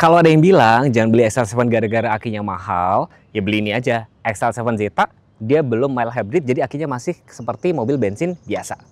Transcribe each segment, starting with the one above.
Kalau ada yang bilang jangan beli XL7 gara-gara akinya mahal, ya beli ini aja. XL7 Zeta, dia belum mild hybrid, jadi akinya masih seperti mobil bensin biasa.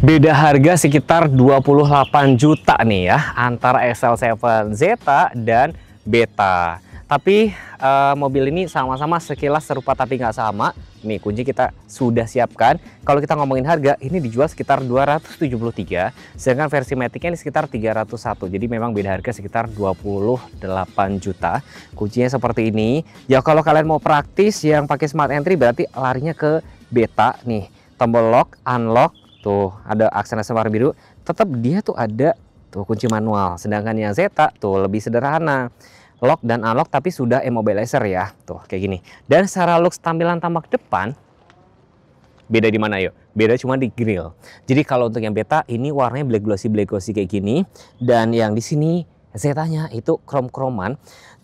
Beda harga sekitar 28 juta nih ya antara XL7 Zeta dan Beta. Tapi mobil ini sama-sama sekilas serupa tapi nggak sama. Nih kunci kita sudah siapkan. Kalau kita ngomongin harga, ini dijual sekitar 273, sedangkan versi Matic ini sekitar 301. Jadi memang beda harga sekitar 28 juta. Kuncinya seperti ini. Ya kalau kalian mau praktis yang pakai smart entry berarti larinya ke Beta nih. Tombol lock, unlock, tuh ada aksen warna biru, tetap dia tuh ada tuh kunci manual. Sedangkan yang Zeta tuh lebih sederhana, lock dan unlock tapi sudah immobilizer ya, tuh kayak gini. Dan secara looks tampilan tampak depan beda di mana yuk? Beda cuma di grill. Jadi kalau untuk yang Beta ini warnanya black glossy kayak gini, dan yang di sini Zetanya itu krom-kroman.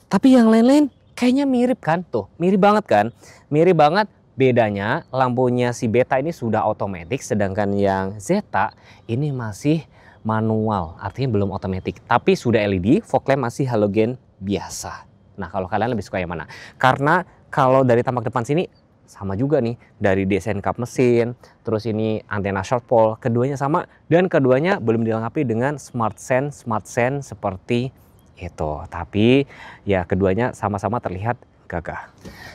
Tapi yang lain-lain kayaknya mirip kan, tuh mirip banget kan, mirip banget. Bedanya lampunya si Beta ini sudah otomatis, sedangkan yang Zeta ini masih manual, artinya belum otomatis. Tapi sudah LED, fog lamp masih halogen biasa. Nah kalau kalian lebih suka yang mana? Karena kalau dari tampak depan sini sama juga nih, dari desain kap mesin, terus ini antena short pole, keduanya sama. Dan keduanya belum dilengkapi dengan smart sense seperti itu. Tapi ya keduanya sama-sama terlihat gagah.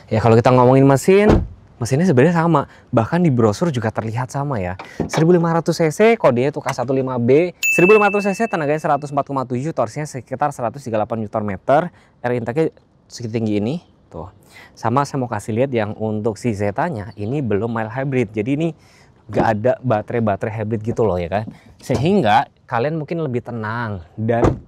Ya kalau kita ngomongin mesinnya sebenarnya sama, bahkan di brosur juga terlihat sama ya. 1500 cc, kodenya tuh K15B. 1500 cc, tenaganya 104,7, torsinya sekitar 138 Nm. Air intake setinggi ini, tuh. Sama saya mau kasih lihat yang untuk si Zetanya, ini belum mild hybrid. Jadi ini gak ada baterai hybrid gitu loh ya kan. Sehingga kalian mungkin lebih tenang dan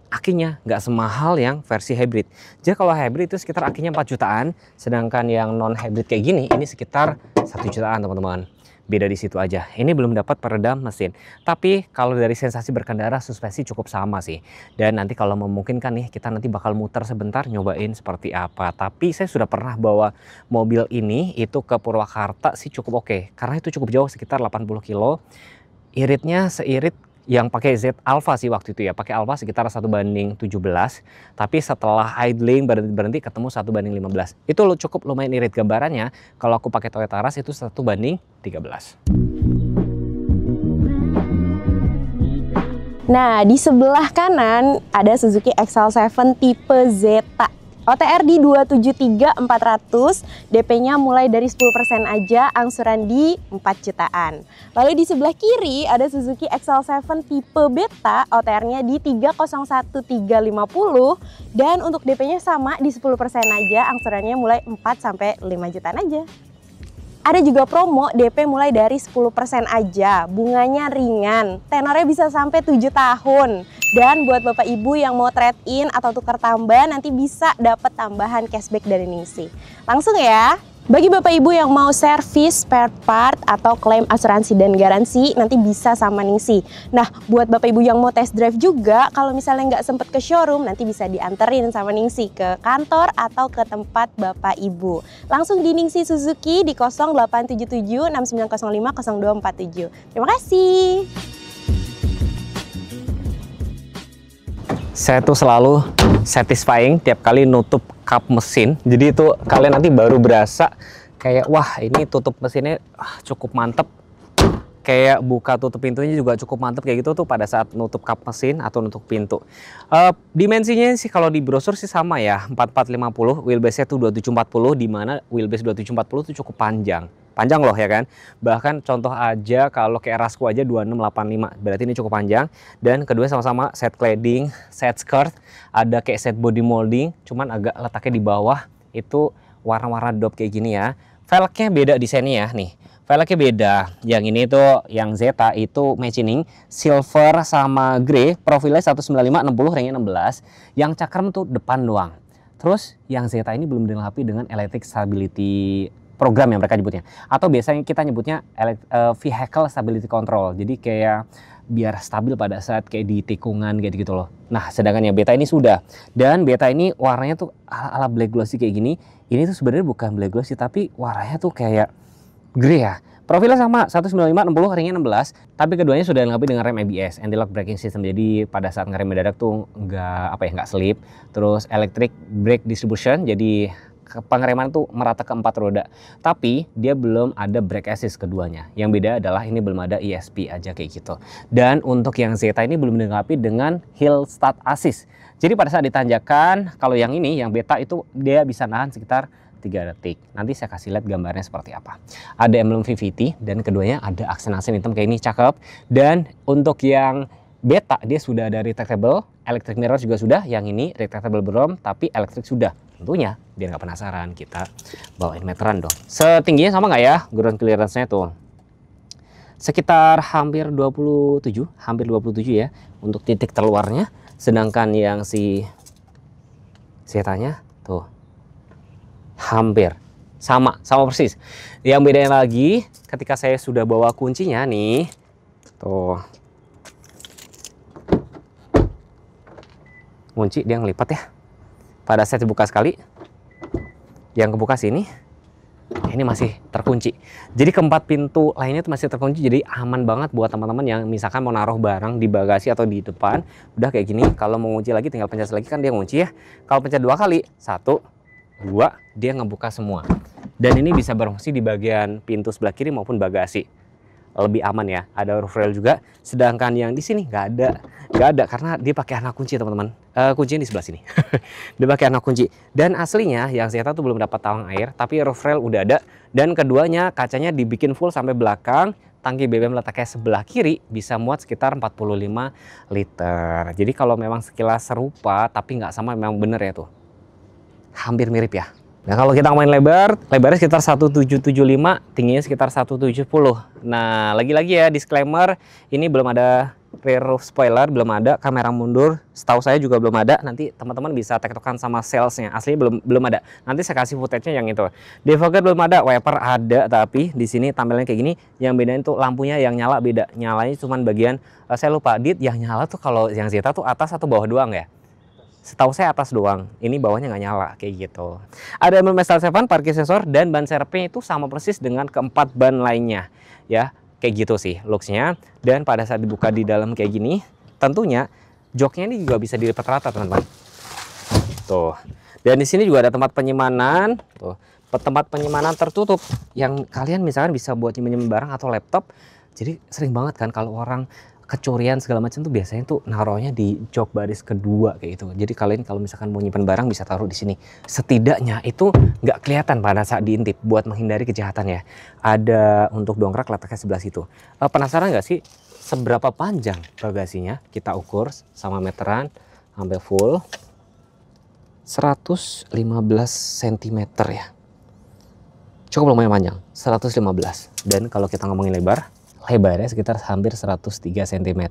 akinya nggak semahal yang versi hybrid. Jadi kalau hybrid itu sekitar akinya 4 jutaan, sedangkan yang non hybrid kayak gini ini sekitar 1 jutaan teman-teman. Beda di situ aja. Ini belum dapat peredam mesin. Tapi kalau dari sensasi berkendara, suspensi cukup sama sih. Dan nanti kalau memungkinkan nih, kita nanti bakal muter sebentar nyobain seperti apa. Tapi saya sudah pernah bawa mobil ini itu ke Purwakarta sih cukup oke. Karena itu cukup jauh, sekitar 80 kilo. Iritnya seirit yang pakai Z Alfa sih waktu itu ya, pakai Alfa sekitar 1:17, tapi setelah idling berhenti ketemu 1:15. Itu cukup lumayan irit. Gambarannya kalau aku pakai Toyota Rush itu 1:13. Nah, di sebelah kanan ada Suzuki XL7 tipe Zeta. OTR di 273.400, DP-nya mulai dari 10% aja, angsuran di 4 jutaan. Lalu di sebelah kiri ada Suzuki XL7 tipe Beta, OTR-nya di 301.350, dan untuk DP-nya sama di 10% aja, angsurannya mulai 4-5 jutaan aja. Ada juga promo DP mulai dari 10% aja, bunganya ringan, tenornya bisa sampai 7 tahun. Dan buat bapak ibu yang mau trade-in atau tukar tambah nanti bisa dapat tambahan cashback dari Ningsih. Langsung ya. Bagi bapak ibu yang mau servis, spare part, atau klaim asuransi dan garansi nanti bisa sama Ningsih. Nah buat bapak ibu yang mau test drive juga, kalau misalnya nggak sempet ke showroom nanti bisa dianterin sama Ningsih ke kantor atau ke tempat bapak ibu. Langsung di Ningsih Suzuki di 0877 6905 0247. Terima kasih. Saya tuh selalu satisfying tiap kali nutup kap mesin. Jadi itu kalian nanti baru berasa kayak wah ini tutup mesinnya cukup mantep. Kayak buka tutup pintunya juga cukup mantep kayak gitu tuh pada saat nutup kap mesin atau nutup pintu. Dimensinya sih kalau di brosur sih sama ya, 4450, wheelbase-nya tuh 2740, di mana wheelbase 2740 tuh cukup panjang. Panjang loh ya kan. Bahkan contoh aja kalau kayak Rasku aja 2685, berarti ini cukup panjang. Dan kedua sama-sama set cladding, set skirt, ada kayak set body molding, cuman agak letaknya di bawah itu warna-warna dop kayak gini ya. Velgnya beda desainnya ya nih. Velgnya beda. Yang ini tuh yang Zeta itu machining silver sama grey, profilnya 195 60 ringnya 16. Yang cakram tuh depan doang. Terus yang Zeta ini belum dilengkapi dengan electric stability program yang mereka nyebutnya. Atau biasanya kita nyebutnya vehicle stability control. Jadi kayak biar stabil pada saat kayak di tikungan kayak gitu loh. Nah, sedangkan yang Beta ini sudah. Dan Beta ini warnanya tuh ala black glossy kayak gini. Ini tuh sebenarnya bukan black glossy tapi warnanya tuh kayak grey ya. Profilnya sama 195 60 ringnya 16, tapi keduanya sudah dilengkapi dengan rem ABS, anti-lock braking system. Jadi pada saat ngerem mendadak tuh nggak slip. Terus electric brake distribution, jadi pengereman tuh merata ke 4 roda. Tapi dia belum ada brake assist keduanya. Yang beda adalah ini belum ada ESP aja kayak gitu. Dan untuk yang Zeta ini belum dilengkapi dengan hill start assist. Jadi pada saat ditanjakan, kalau yang ini yang Beta itu dia bisa nahan sekitar 3 detik. Nanti saya kasih lihat gambarnya seperti apa. Ada emblem VVT dan keduanya ada aksen-aksen hitam kayak ini, cakep. Dan untuk yang Beta dia sudah ada retractable, electric mirror juga sudah. Yang ini retractable belum, tapi electric sudah. Tentunya biar nggak penasaran kita bawain meteran dong. Setingginya sama nggak ya ground clearance-nya tuh? Sekitar hampir 27 ya untuk titik terluarnya. Sedangkan yang si Zetanya tuh hampir sama persis. Yang bedanya lagi ketika saya sudah bawa kuncinya nih, tuh kunci dia ngelipat ya. Pada saat dibuka sekali, yang kebuka sini, ini masih terkunci. Jadi keempat pintu lainnya itu masih terkunci, jadi aman banget buat teman-teman yang misalkan mau naruh barang di bagasi atau di depan. Udah kayak gini, kalau mau ngunci lagi tinggal pencet lagi kan dia ngunci ya. Kalau pencet 2 kali, 1, 2, dia ngebuka semua. Dan ini bisa berfungsi di bagian pintu sebelah kiri maupun bagasi. Lebih aman ya, ada roof rail juga. Sedangkan yang di sini nggak ada karena dia pakai anak kunci teman-teman. Kuncinya di sebelah sini. Dia pakai anak kunci. Dan aslinya yang Zeta tuh belum dapat tawang air, tapi roof rail udah ada. Dan keduanya kacanya dibikin full sampai belakang. Tangki BBM letaknya sebelah kiri bisa muat sekitar 45 liter. Jadi kalau memang sekilas serupa tapi nggak sama, memang bener ya tuh. Hampir mirip ya. Nah kalau kita ngomongin lebarnya sekitar 1775, tingginya sekitar 170. Nah lagi-lagi ya disclaimer, ini belum ada rear roof spoiler, belum ada kamera mundur, setahu saya juga belum ada. Nanti teman-teman bisa tektokan sama salesnya, aslinya belum ada. Nanti saya kasih footage-nya yang itu. Defogger belum ada, wiper ada, tapi di sini tampilnya kayak gini. Yang bedain tuh lampunya yang nyala beda, nyalanya cuman bagian saya lupa. Dit yang nyala tuh kalau yang Zeta tuh atas atau bawah doang ya? Setahu saya atas doang, ini bawahnya nggak nyala kayak gitu. Ada emblem SL7, parkir sensor, dan ban serepnya itu sama persis dengan keempat ban lainnya ya, kayak gitu sih looksnya. Dan pada saat dibuka di dalam kayak gini, tentunya joknya ini juga bisa dilipat rata teman-teman. Tuh. Dan di sini juga ada tempat penyimpanan, tuh, tempat penyimpanan tertutup yang kalian misalkan bisa buat nyimpen barang atau laptop. Jadi sering banget kan kalau orang kecurian segala macam tuh biasanya tuh naruhnya di jok baris kedua kayak gitu. Jadi kalian kalau misalkan mau nyimpen barang bisa taruh di sini. Setidaknya itu nggak kelihatan pada saat diintip buat menghindari kejahatan ya. Ada untuk dongkrak letaknya sebelah situ. Penasaran nggak sih seberapa panjang bagasinya? Kita ukur sama meteran sampai full 115 cm ya. Cukup lumayan panjang, 115. Dan kalau kita ngomongin lebarnya sekitar hampir 103 cm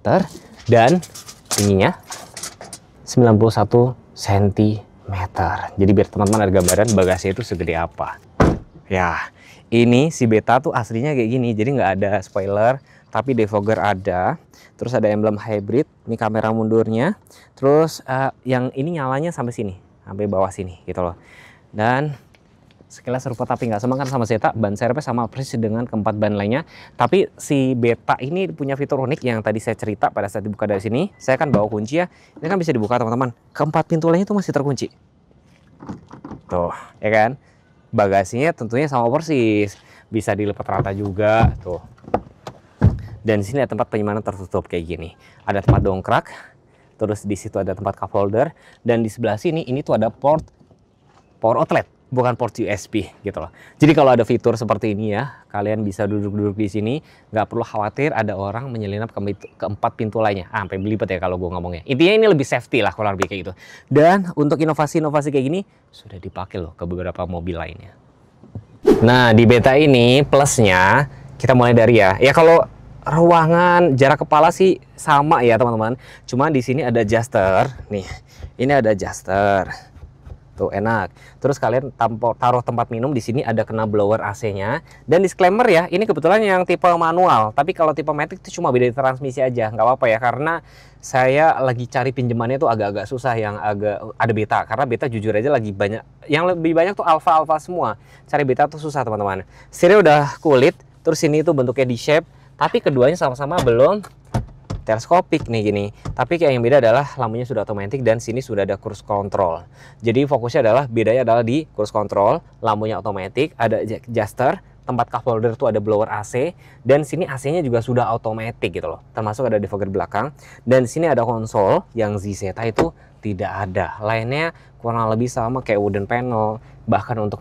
dan tingginya 91 cm. Jadi biar teman-teman ada gambaran bagasi itu segede apa. Ya, ini si Beta tuh aslinya kayak gini. Jadi nggak ada spoiler, tapi defogger ada. Terus ada emblem hybrid, ini kamera mundurnya. Terus yang ini nyalanya sampai sini, sampai bawah sini gitu loh. Dan sekilas serupa tapi nggak sama kan sama Zeta. Ban serepnya sama persis dengan keempat ban lainnya. Tapi si Beta ini punya fitur unik yang tadi saya cerita pada saat dibuka dari sini. Saya kan bawa kunci ya. Ini kan bisa dibuka teman-teman. Keempat pintu lainnya itu masih terkunci. Tuh, ya kan? Bagasinya tentunya sama persis. Bisa dilipat rata juga. Tuh. Dan di sini ada tempat penyimpanan tertutup kayak gini. Ada tempat dongkrak. Terus di situ ada tempat cup holder. Dan di sebelah sini ini tuh ada port power outlet. Bukan port USB gitu loh. Jadi kalau ada fitur seperti ini ya, kalian bisa duduk-duduk di sini, nggak perlu khawatir ada orang menyelinap ke empat pintu lainnya. Sampai belibet ya kalau gue ngomongnya. Intinya ini lebih safety lah kalau lebih kayak gitu. Dan untuk inovasi-inovasi kayak gini sudah dipakai loh ke beberapa mobil lainnya. Nah, di Beta ini plusnya kita mulai dari ya kalau ruangan jarak kepala sih sama ya teman-teman. Cuma di sini ada adjuster nih. Ini ada adjuster. Tuh enak. Terus kalian taruh tempat minum di sini, ada kena blower AC-nya. Dan disclaimer ya, ini kebetulan yang tipe manual. Tapi kalau tipe matic itu cuma beda di transmisi aja, nggak apa-apa ya. Karena saya lagi cari pinjamannya tuh agak-agak susah yang agak ada Beta. Karena Beta jujur aja lagi banyak. Yang lebih banyak tuh alfa semua. Cari Beta tuh susah teman-teman. Setirnya udah kulit. Terus ini tuh bentuknya D-shape. Tapi keduanya sama-sama belum teleskopik nih gini. Tapi kayak yang beda adalah lampunya sudah otomatis dan sini sudah ada cruise control. Jadi fokusnya adalah bedanya adalah di cruise control, lampunya otomatis, ada adjuster, tempat cup holder tuh ada blower AC, dan sini AC-nya juga sudah otomatis gitu loh. Termasuk ada defogger belakang, dan sini ada konsol yang ZZ itu tidak ada. Lainnya kurang lebih sama kayak wooden panel, bahkan untuk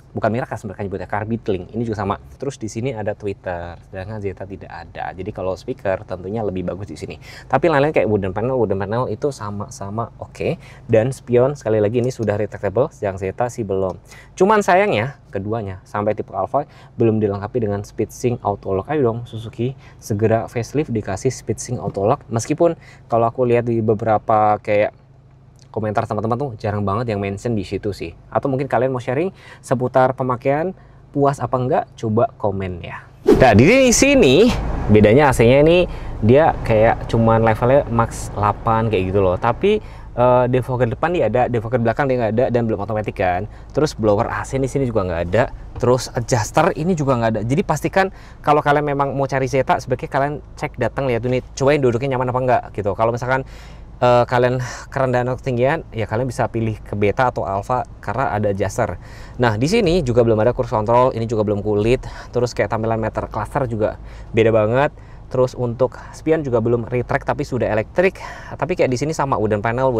bukan Mirac mereka nyebutnya Carbide Link, ini juga sama. Terus di sini ada tweeter, sedangkan Zeta tidak ada. Jadi kalau speaker tentunya lebih bagus di sini. Tapi lain-lain kayak wooden panel itu sama-sama oke. Dan spion sekali lagi ini sudah retractable, yang Zeta sih belum. Cuman sayangnya keduanya sampai tipe Alpha belum dilengkapi dengan speed sync auto lock. Ayo dong Suzuki, segera facelift dikasih speed sync auto lock. Meskipun kalau aku lihat di beberapa kayak komentar teman-teman tuh jarang banget yang mention di situ sih. Atau mungkin kalian mau sharing seputar pemakaian, puas apa enggak, coba komen ya. Nah di sini bedanya AC-nya ini dia kayak cuman levelnya max 8 kayak gitu loh. Tapi defogger depan dia ada, defogger belakang dia nggak ada dan belum otomatis kan. Terus blower AC di sini juga nggak ada. Terus adjuster ini juga nggak ada. Jadi pastikan kalau kalian memang mau cari Zeta, sebaiknya kalian cek datang lihat ini, cobain duduknya nyaman apa enggak gitu. Kalau misalkan kalian kerendahan atau ketinggian, ya kalian bisa pilih ke Beta atau Alpha karena ada adjuster. Nah di sini juga belum ada cruise control, ini juga belum kulit. Terus kayak tampilan meter cluster juga beda banget. Terus untuk spion juga belum retract tapi sudah elektrik. Tapi kayak di sini sama wooden panel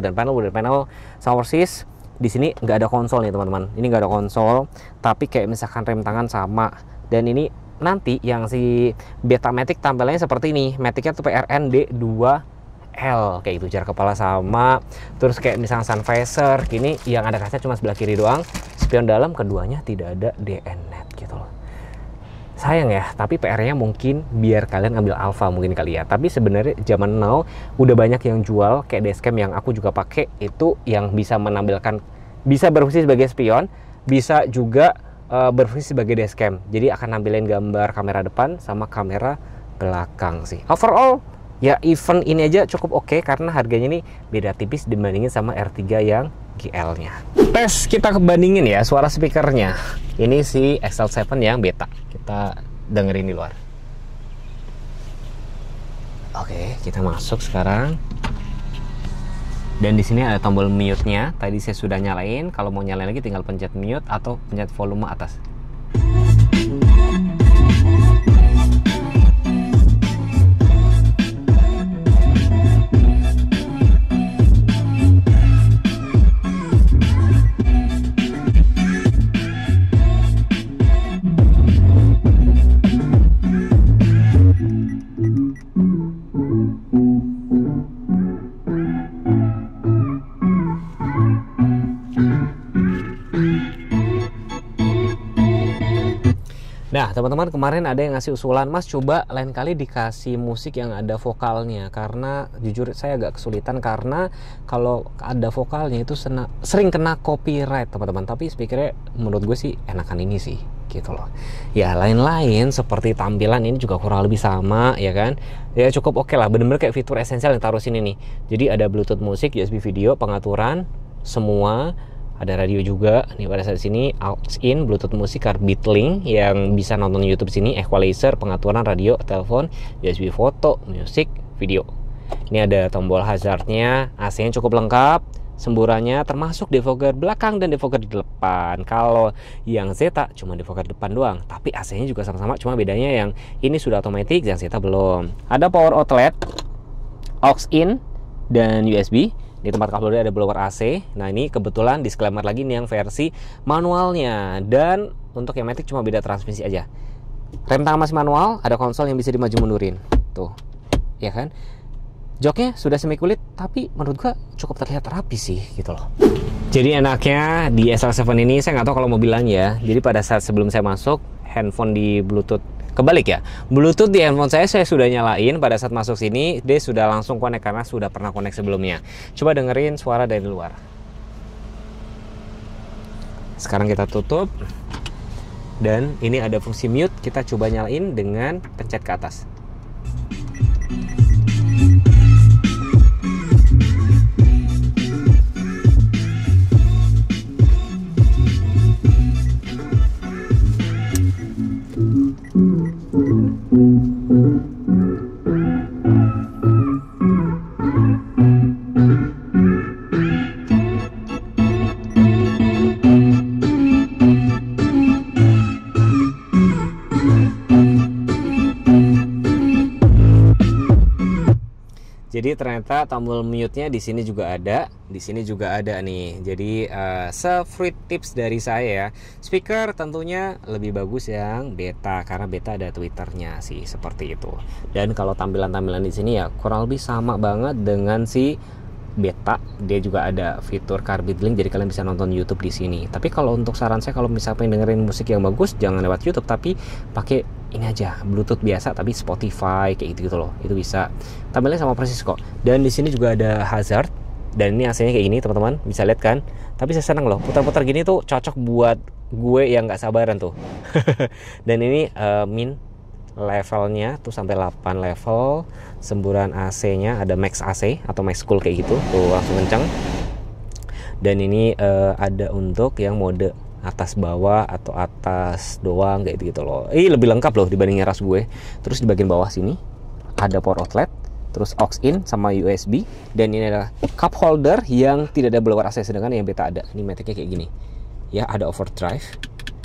sama persis. Di sini nggak ada konsol nih teman-teman. Ini nggak ada konsol, tapi kayak misalkan rem tangan sama. Dan ini nanti yang si Beta Matic tampilannya seperti ini. Maticnya tuh PRN D2L kayak gitu, jarak kepala sama. Terus kayak misalnya sun visor gini, yang ada kaca cuma sebelah kiri doang. Spion dalam keduanya tidak ada DNnet gitu loh. Sayang ya, tapi PR-nya mungkin biar kalian ambil Alpha mungkin kali ya. Tapi sebenarnya zaman now udah banyak yang jual kayak dashcam yang aku juga pakai itu, yang bisa menampilkan, bisa berfungsi sebagai spion, bisa juga berfungsi sebagai dashcam. Jadi akan nampilin gambar kamera depan sama kamera belakang sih. Overall ya event ini aja cukup oke karena harganya ini beda tipis dibandingin sama R3 yang GL-nya. Tes kita bandingin ya suara speakernya. Ini si XL7 yang Beta. Kita dengerin di luar. Oke, kita masuk sekarang. Dan di sini ada tombol mute-nya. Tadi saya sudah nyalain. Kalau mau nyalain lagi tinggal pencet mute atau pencet volume atas. Nah teman-teman, kemarin ada yang ngasih usulan, Mas coba lain kali dikasih musik yang ada vokalnya. Karena jujur saya agak kesulitan, karena kalau ada vokalnya itu sering kena copyright teman-teman. Tapi speakernya menurut gue sih enakan ini sih gitu loh. Ya lain-lain seperti tampilan ini juga kurang lebih sama ya kan. Ya cukup oke lah, bener-bener kayak fitur esensial yang taruh sini nih. Jadi ada Bluetooth musik, USB video, pengaturan semua. Ada radio juga nih pada saat sini, aux in, Bluetooth musik, Carbide Link yang bisa nonton YouTube sini, equalizer, pengaturan radio, telepon, USB foto, musik, video. Ini ada tombol hazardnya, AC-nya cukup lengkap, semburannya termasuk defogger belakang dan defogger depan. Kalau yang Zeta cuma defogger depan doang, tapi AC-nya juga sama-sama, cuma bedanya yang ini sudah otomatis, yang Zeta belum. Ada power outlet, aux in, dan USB. Di tempat cup holder ada blower AC. Nah ini kebetulan disclaimer lagi nih yang versi manualnya. Dan untuk yang Matic cuma beda transmisi aja. Rem tangan masih manual, ada konsol yang bisa dimaju mundurin. Tuh, ya kan? Joknya sudah semi kulit, tapi menurut gua cukup terlihat rapi sih gitu loh. Jadi enaknya di SL7 ini, saya nggak tahu kalau mobilannya ya. Jadi pada saat sebelum saya masuk, handphone di Bluetooth, kebalik ya. Bluetooth di handphone saya sudah nyalain. Pada saat masuk sini, dia sudah langsung connect karena sudah pernah connect sebelumnya. Coba dengerin suara dari luar. Sekarang kita tutup. Dan ini ada fungsi mute, kita coba nyalain dengan pencet ke atas. Jadi ternyata tombol mute-nya di sini juga ada, di sini juga ada nih. Jadi se-free tips dari saya ya. Speaker tentunya lebih bagus yang beta karena beta ada Twitternya sih seperti itu. Dan kalau tampilan-tampilan di sini ya kurang lebih sama banget dengan si beta. Dia juga ada fitur Carbide Link, jadi kalian bisa nonton YouTube di sini. Tapi kalau untuk saran saya, kalau misalnya pengen dengerin musik yang bagus, jangan lewat YouTube, tapi pakai ini aja, Bluetooth biasa tapi Spotify kayak gitu loh. Itu bisa. Tampilnya sama persis kok. Dan di sini juga ada hazard. Dan ini AC-nya kayak gini, teman-teman. Bisa lihat kan? Tapi saya senang loh, putar-putar gini tuh cocok buat gue yang nggak sabaran tuh. Dan ini min levelnya tuh sampai 8 level. Semburan AC-nya ada max AC atau max cool kayak gitu. Tuh langsung kencang. Dan ini ada untuk yang mode atas bawah atau atas doang kayak gitu loh. Lebih lengkap loh dibandingin ras gue. Terus di bagian bawah sini ada power outlet, terus aux in sama USB, dan ini adalah cup holder yang tidak ada blower AC, sedangkan yang beta ada. Ini matic-nya kayak gini. Ya, ada overdrive.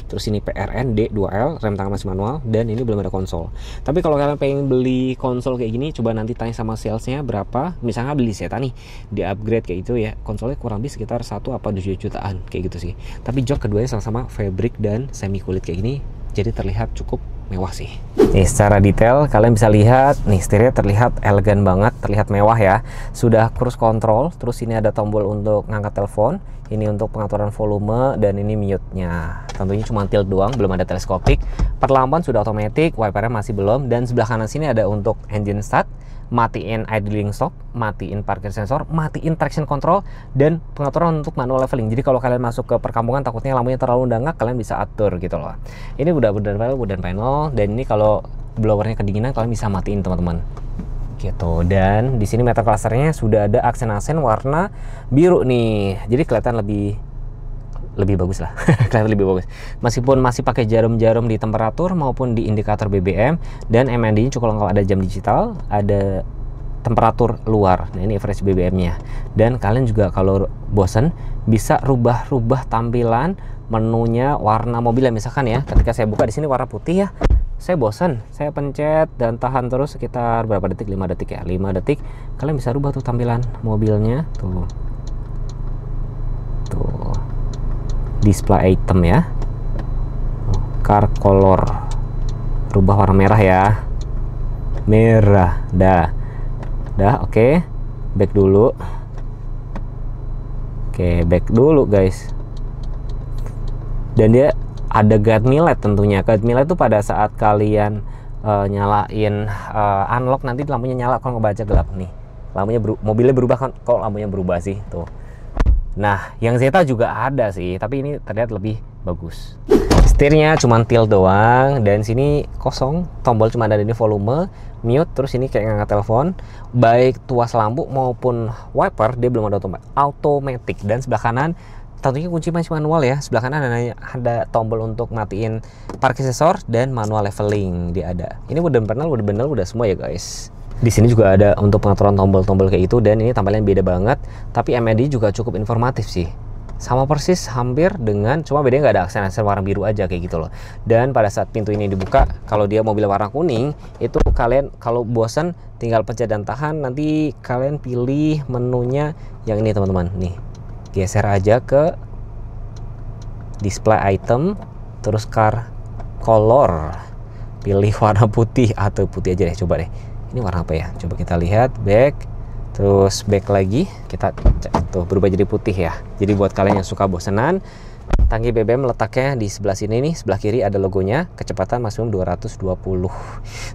Terus ini PRN D2L, rem tangan masih manual, dan ini belum ada konsol. Tapi kalau kalian pengen beli konsol kayak gini, coba nanti tanya sama salesnya berapa. Misalnya beli Zeta nih, di upgrade kayak gitu ya, konsolnya kurang lebih sekitar 1 apa 2 jutaan kayak gitu sih. Tapi jok keduanya sama-sama fabric dan semi kulit kayak gini, jadi terlihat cukup mewah sih. Nih secara detail kalian bisa lihat nih, setirnya terlihat elegan banget, terlihat mewah ya. Sudah cruise control, terus ini ada tombol untuk ngangkat telepon, ini untuk pengaturan volume, dan ini mute-nya. Tentunya cuma tilt doang, belum ada teleskopik. Perlamban sudah otomatis, wipernya masih belum, dan sebelah kanan sini ada untuk engine start, matiin idling stop, matiin parkir sensor, matiin traction control, dan pengaturan untuk manual leveling. Jadi kalau kalian masuk ke perkampungan takutnya lampunya terlalu dangak, kalian bisa atur gitu loh. Ini udah wooden panel, dan ini kalau blowernya kedinginan kalian bisa matiin teman-teman. Gitu. Dan di sini meter clusternya sudah ada aksen-aksen warna biru nih. Jadi kelihatan lebih bagus lah. Kelihatan lebih bagus. Meskipun masih pakai jarum-jarum di temperatur maupun di indikator BBM, dan MND-nya cukup lengkap, ada jam digital, ada temperatur luar. Nah, ini average BBM-nya. Dan kalian juga kalau bosan bisa rubah-rubah tampilan menunya warna mobilnya. Misalkan ya, ketika saya buka di sini warna putih ya. Saya bosan, saya pencet dan tahan terus sekitar berapa detik? 5 detik ya. 5 detik kalian bisa rubah tuh tampilan mobilnya tuh. Tuh. Display item ya. Car color. Rubah warna merah ya. Merah. Dah, oke. Back dulu. Oke, back dulu guys. Dan dia ada guide me light tentunya. Guide me light itu pada saat kalian nyalain unlock, nanti lampunya nyala kalau ngebaca gelap nih. Lampunya mobilnya berubah kan, kok lampunya berubah sih tuh. Nah, yang Zeta juga ada sih, tapi ini terlihat lebih bagus. Setirnya cuma tilt doang, dan sini kosong. Tombol cuma ada di volume, mute, terus ini kayak ngangkat telepon. Baik tuas lampu maupun wiper dia belum ada automatic. Dan sebelah kanan tentunya kunci masih manual ya. Sebelah kanan ada tombol untuk matiin park sensor dan manual leveling dia ada. Ini wooden panel udah semua ya guys. Di sini juga ada untuk pengaturan tombol-tombol kayak itu, dan ini tampilannya beda banget. Tapi MND juga cukup informatif sih. Sama persis hampir dengan, cuma bedanya nggak ada aksen-aksen warna biru aja kayak gitu loh. Dan pada saat pintu ini dibuka, kalau dia mobil warna kuning, itu kalian kalau bosan tinggal pencet dan tahan, nanti kalian pilih menunya yang ini teman-teman. Nih, geser aja ke display item, terus car color, pilih warna putih atau putih aja deh, coba deh. Ini warna apa ya? Coba kita lihat back. Terus back lagi, kita tuh berubah jadi putih ya. Jadi buat kalian yang suka bosenan, tangki BBM letaknya di sebelah sini nih, sebelah kiri ada logonya, kecepatan maksimum 220.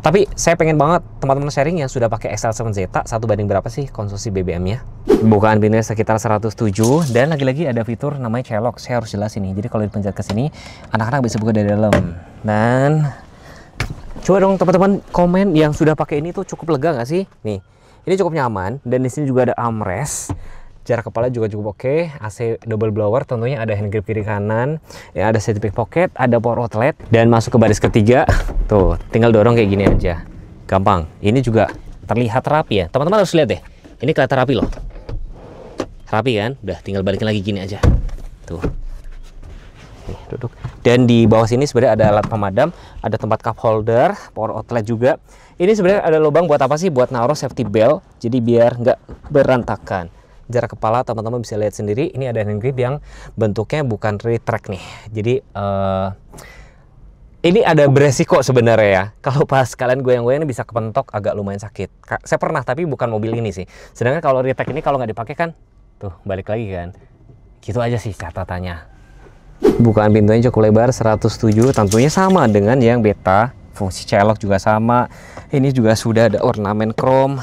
Tapi saya pengen banget teman-teman sharing yang sudah pakai XL7 Zeta, satu banding berapa sih konsumsi BBM-nya? Bukaan pintunya sekitar 107, dan lagi-lagi ada fitur namanya celok. Saya harus jelas ini. Jadi kalau dipencet ke sini, anak-anak bisa buka dari dalam. Dan coba dong teman-teman komen yang sudah pakai ini tuh cukup lega nggak sih? Nih. Ini cukup nyaman, dan di sini juga ada armrest. Jarak kepala juga cukup oke. AC double blower, tentunya ada hand grip kiri kanan, ya, ada safety pick pocket, ada power outlet, dan masuk ke baris ketiga. Tuh, tinggal dorong kayak gini aja. Gampang. Ini juga terlihat rapi ya. Teman-teman harus lihat deh. Ini kelihatan rapi loh. Rapi kan? Udah tinggal balikin lagi gini aja. Tuh. Nih, duduk. Dan di bawah sini sebenarnya ada alat pemadam, ada tempat cup holder, power outlet juga. Ini sebenarnya ada lubang buat apa sih? Buat naruh safety belt, jadi biar nggak berantakan. Jarak kepala teman-teman bisa lihat sendiri. Ini ada hand grip yang bentuknya bukan retract nih. Jadi ini ada beresiko sebenarnya ya. Kalau pas kalian goyang-goyang ini bisa kepentok, agak lumayan sakit. Saya pernah, tapi bukan mobil ini sih. Sedangkan kalau retract ini kalau nggak dipakai kan, tuh balik lagi kan. Gitu aja sih catatannya. Bukaan pintunya cukup lebar, 107, tentunya sama dengan yang Beta. Fungsi celok juga sama. Ini juga sudah ada ornamen chrome.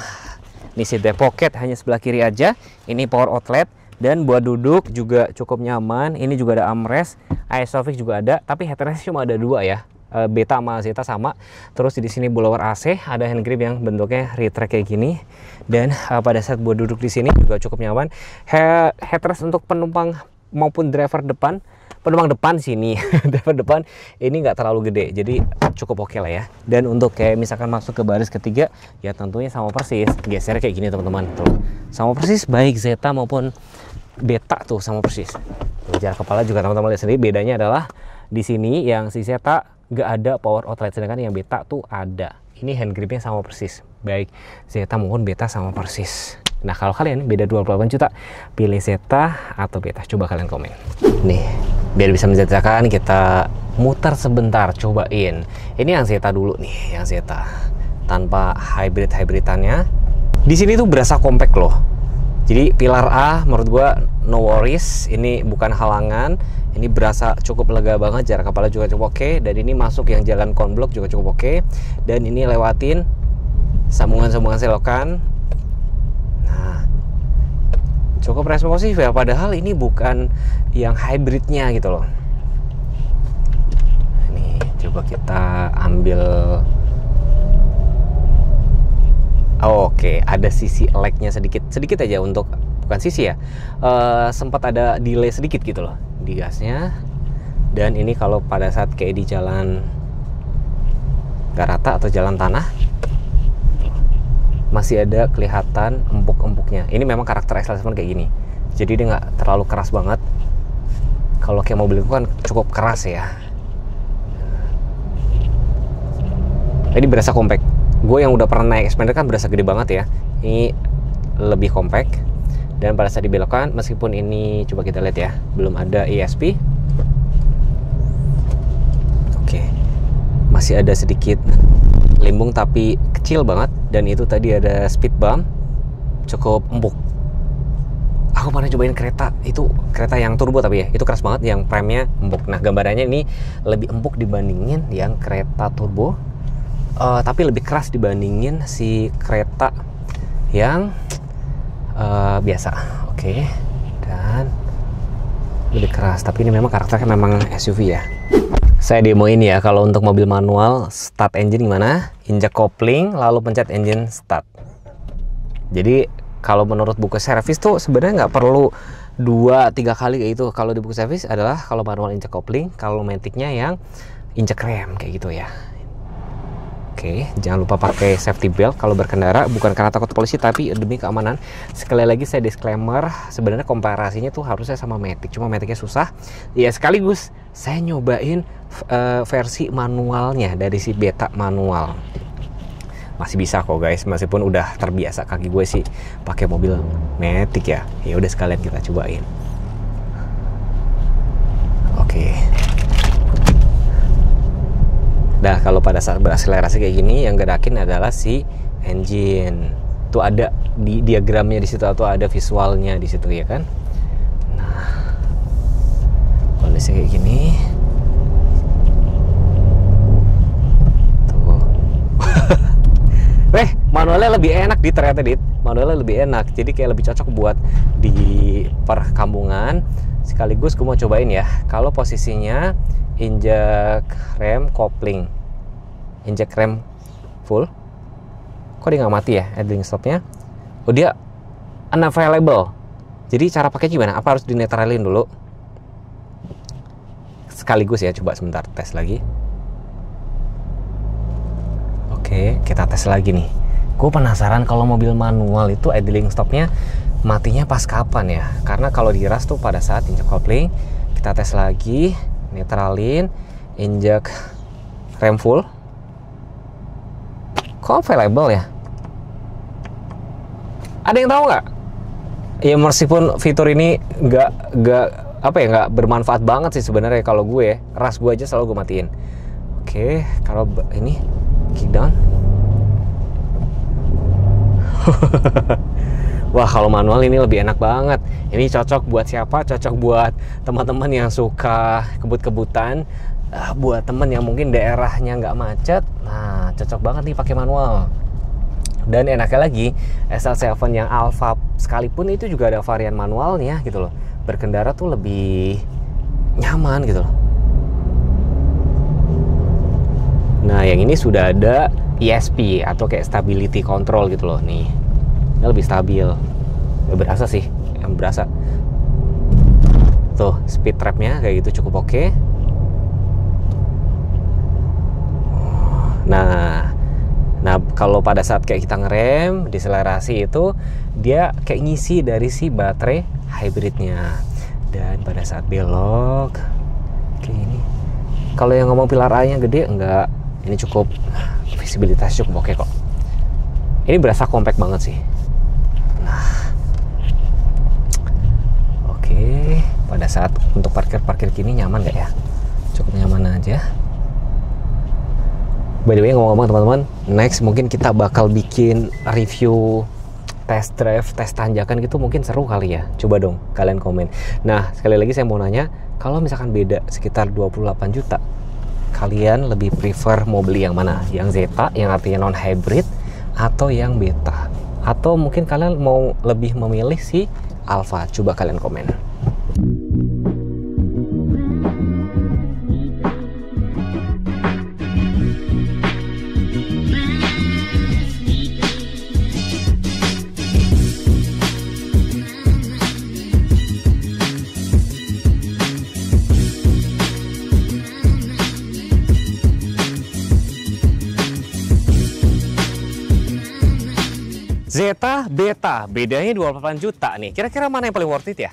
Ini seat back pocket hanya sebelah kiri aja. Ini power outlet, dan buat duduk juga cukup nyaman. Ini juga ada armrest, ISOFIX juga ada, tapi headrest cuma ada dua ya. Beta sama Zeta sama. Terus di sini blower AC, ada hand grip yang bentuknya retract kayak gini. Dan pada saat buat duduk di sini juga cukup nyaman. Headrest untuk penumpang maupun driver depan. Penumpang depan sini, driver depan ini nggak terlalu gede, jadi cukup oke lah ya. Dan untuk kayak misalkan masuk ke baris ketiga, ya tentunya sama persis, geser kayak gini teman-teman, tuh sama persis, baik Zeta maupun Beta tuh sama persis. Tuh, jarak kepala juga teman-teman lihat sendiri, bedanya adalah di sini yang si Zeta nggak ada power outlet, sedangkan yang Beta tuh ada. Ini hand gripnya sama persis, baik Zeta maupun Beta sama persis. Nah kalau kalian beda 28 juta, pilih Zeta atau Beta, coba kalian komen. Nih, biar bisa menjajahkan, kita muter sebentar, cobain. Ini yang Zeta dulu nih, yang Zeta tanpa hybrid-hybridannya. Di sini tuh berasa compact loh. Jadi pilar A menurut gua no worries, ini bukan halangan. Ini berasa cukup lega banget, jarak kepala juga cukup oke. Dan ini masuk yang jalan konblok juga cukup oke. Dan ini lewatin sambungan-sambungan selokan. Nah, cukup responsif ya, padahal ini bukan yang hybridnya gitu loh. Nih, coba kita ambil. Oke, ada sisi lag-nya sedikit aja, untuk bukan sisi ya. Sempat ada delay sedikit gitu loh di gasnya. Dan ini kalau pada saat kayak di jalan nggak rata atau jalan tanah, masih ada kelihatan empuk-empuknya. Ini memang karakter XL7 kayak gini, jadi dia nggak terlalu keras banget. Kalau kayak mobil itu kan cukup keras ya. Ini berasa compact. Gue yang udah pernah naik Xpander kan berasa gede banget ya. Ini lebih compact. Dan pada saat dibelokkan, meskipun ini coba kita lihat ya, belum ada ESP. Oke, masih ada sedikit limbung tapi kecil banget. Dan itu tadi ada speed bump, cukup empuk. Aku pernah cobain kereta, itu kereta yang turbo tapi ya, itu keras banget, yang premnya empuk. Nah gambarannya ini lebih empuk dibandingin yang kereta turbo, tapi lebih keras dibandingin si kereta yang biasa. Oke. Dan lebih keras, tapi ini memang karakternya memang SUV ya. Saya demoin ya, kalau untuk mobil manual start engine gimana, injak kopling lalu pencet engine start. Jadi kalau menurut buku servis tuh sebenarnya nggak perlu 2-3 kali kayak itu. Kalau di buku servis adalah kalau manual injak kopling, kalau maticnya yang injak rem kayak gitu ya. Oke, jangan lupa pakai safety belt kalau berkendara, bukan karena takut polisi tapi demi keamanan. Sekali lagi saya disclaimer, sebenarnya komparasinya tuh harusnya sama Matic, cuma Maticnya susah. Ya sekaligus saya nyobain versi manualnya dari si Beta manual. Masih bisa kok guys, meskipun udah terbiasa kaki gue sih pakai mobil Matic ya. Ya udah sekalian kita cobain. Oke. Nah kalau pada saat berakselerasi kayak gini, yang gerakin adalah si engine. Tuh ada di diagramnya di situ atau ada visualnya di situ ya kan. Nah, kondisi kayak gini. Tuh. Manualnya lebih enak ternyata Dit. Manualnya lebih enak. Jadi kayak lebih cocok buat di perkampungan. Sekaligus gue mau cobain ya. Kalau posisinya injek rem kopling, injek rem full. Kok dia nggak mati ya idling stopnya? Oh dia unavailable. Jadi cara pakai gimana? Apa harus dinetralin dulu? Sekaligus ya, coba sebentar tes lagi. Oke, kita tes lagi nih. Gue penasaran kalau mobil manual itu idling stopnya matinya pas kapan ya? Karena kalau di ras tuh pada saat injek kopling. Kita tes lagi, netralin, injek rem full. Kok available ya? Ada yang tahu nggak? Ya meskipun fitur ini nggak bermanfaat banget sih sebenarnya kalau gue. Ras gue aja selalu gue matiin. Oke, kalau ini kick down. Wah, kalau manual ini lebih enak banget. Ini cocok buat siapa? Cocok buat teman-teman yang suka kebut-kebutan, buat temen yang mungkin daerahnya nggak macet. Nah, cocok banget nih pakai manual. Dan enaknya lagi, SL7 yang Alpha sekalipun itu juga ada varian manualnya gitu loh. Berkendara tuh lebih nyaman gitu loh. Nah, yang ini sudah ada ESP atau kayak stability control gitu loh nih. Ini lebih stabil. Ya, berasa sih, yang berasa. Tuh, speed trapnya kayak gitu cukup oke. Nah, kalau pada saat kayak kita ngerem, deselerasi itu dia kayak ngisi dari si baterai hybridnya. Dan pada saat belok kayak ini. Kalau yang ngomong pilar A-nya gede enggak, ini cukup visibilitas cukup oke kok. Ini berasa compact banget sih. Nah, oke. Pada saat untuk parkir gini nyaman nggak ya? Cukup nyaman aja. By the way, ngomong-ngomong teman-teman, next mungkin kita bakal bikin review test drive, tes tanjakan gitu, mungkin seru kali ya. Coba dong kalian komen. Nah, sekali lagi saya mau nanya, kalau misalkan beda sekitar 28 juta, kalian lebih prefer mau beli yang mana? Yang Zeta, yang artinya non-hybrid, atau yang Beta? Atau mungkin kalian mau lebih memilih si Alpha? Coba kalian komen. Zeta, Beta, bedanya 28 juta nih. Kira-kira mana yang paling worth it ya?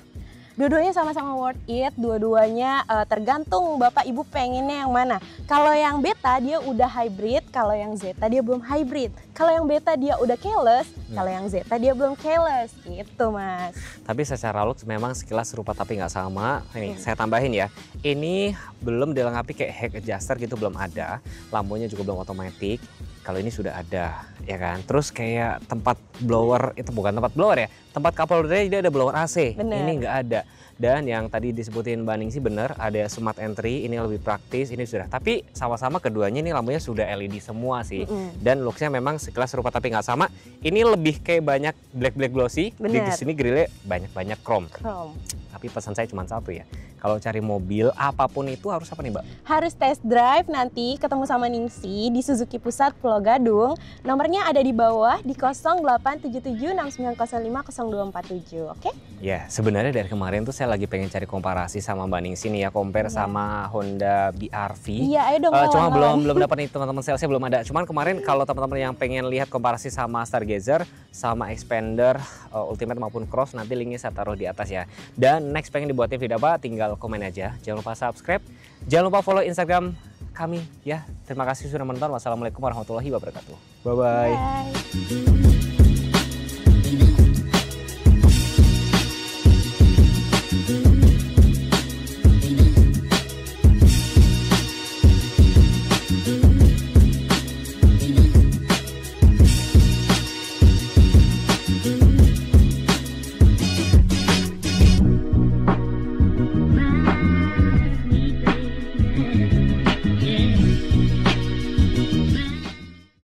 Dua-duanya sama-sama worth it, dua-duanya tergantung Bapak Ibu pengennya yang mana. Kalau yang Beta dia udah hybrid, kalau yang Zeta dia belum hybrid. Kalau yang Beta dia udah keyless, kalau yang Zeta dia belum keyless, gitu Mas. Tapi secara looks memang sekilas serupa tapi nggak sama. Ini saya tambahin ya, ini belum dilengkapi kayak head adjuster gitu, belum ada. Lampunya juga belum otomatis. Kalau ini sudah ada, ya kan. Terus kayak tempat blower, itu bukan tempat blower ya, tempat couple rodanya dia ada blower AC. Bener. Ini nggak ada. Dan yang tadi disebutin Mbak Ningsi bener, ada smart entry, ini lebih praktis, ini sudah. Tapi sama-sama keduanya ini lampunya sudah LED semua sih. Dan looksnya memang sekilas serupa tapi nggak sama. Ini lebih kayak banyak black glossy. Di sini grillnya banyak chrome. Tapi pesan saya cuma satu ya. Kalau cari mobil apapun itu harus apa nih Mbak? Harus test drive nanti ketemu sama Ningsi di Suzuki Pusat Pulau Gadung. Nomornya ada di bawah di 087769050247, oke? Ya, sebenarnya dari kemarin tuh saya lagi pengen cari komparasi sama Mbak Ningsi nih ya, compare sama Honda BR-V. Iya, ayo dong. Cuma belum dapat nih teman-teman, salesnya belum ada. Cuman kemarin kalau teman-teman yang pengen lihat komparasi sama Stargazer, sama Expander, Ultimate maupun Cross, nanti linknya saya taruh di atas ya. Dan next pengen dibuatin video apa, tinggal komen aja. Jangan lupa subscribe, jangan lupa follow Instagram kami ya. Terima kasih sudah menonton. Wassalamualaikum warahmatullahi wabarakatuh. Bye-bye.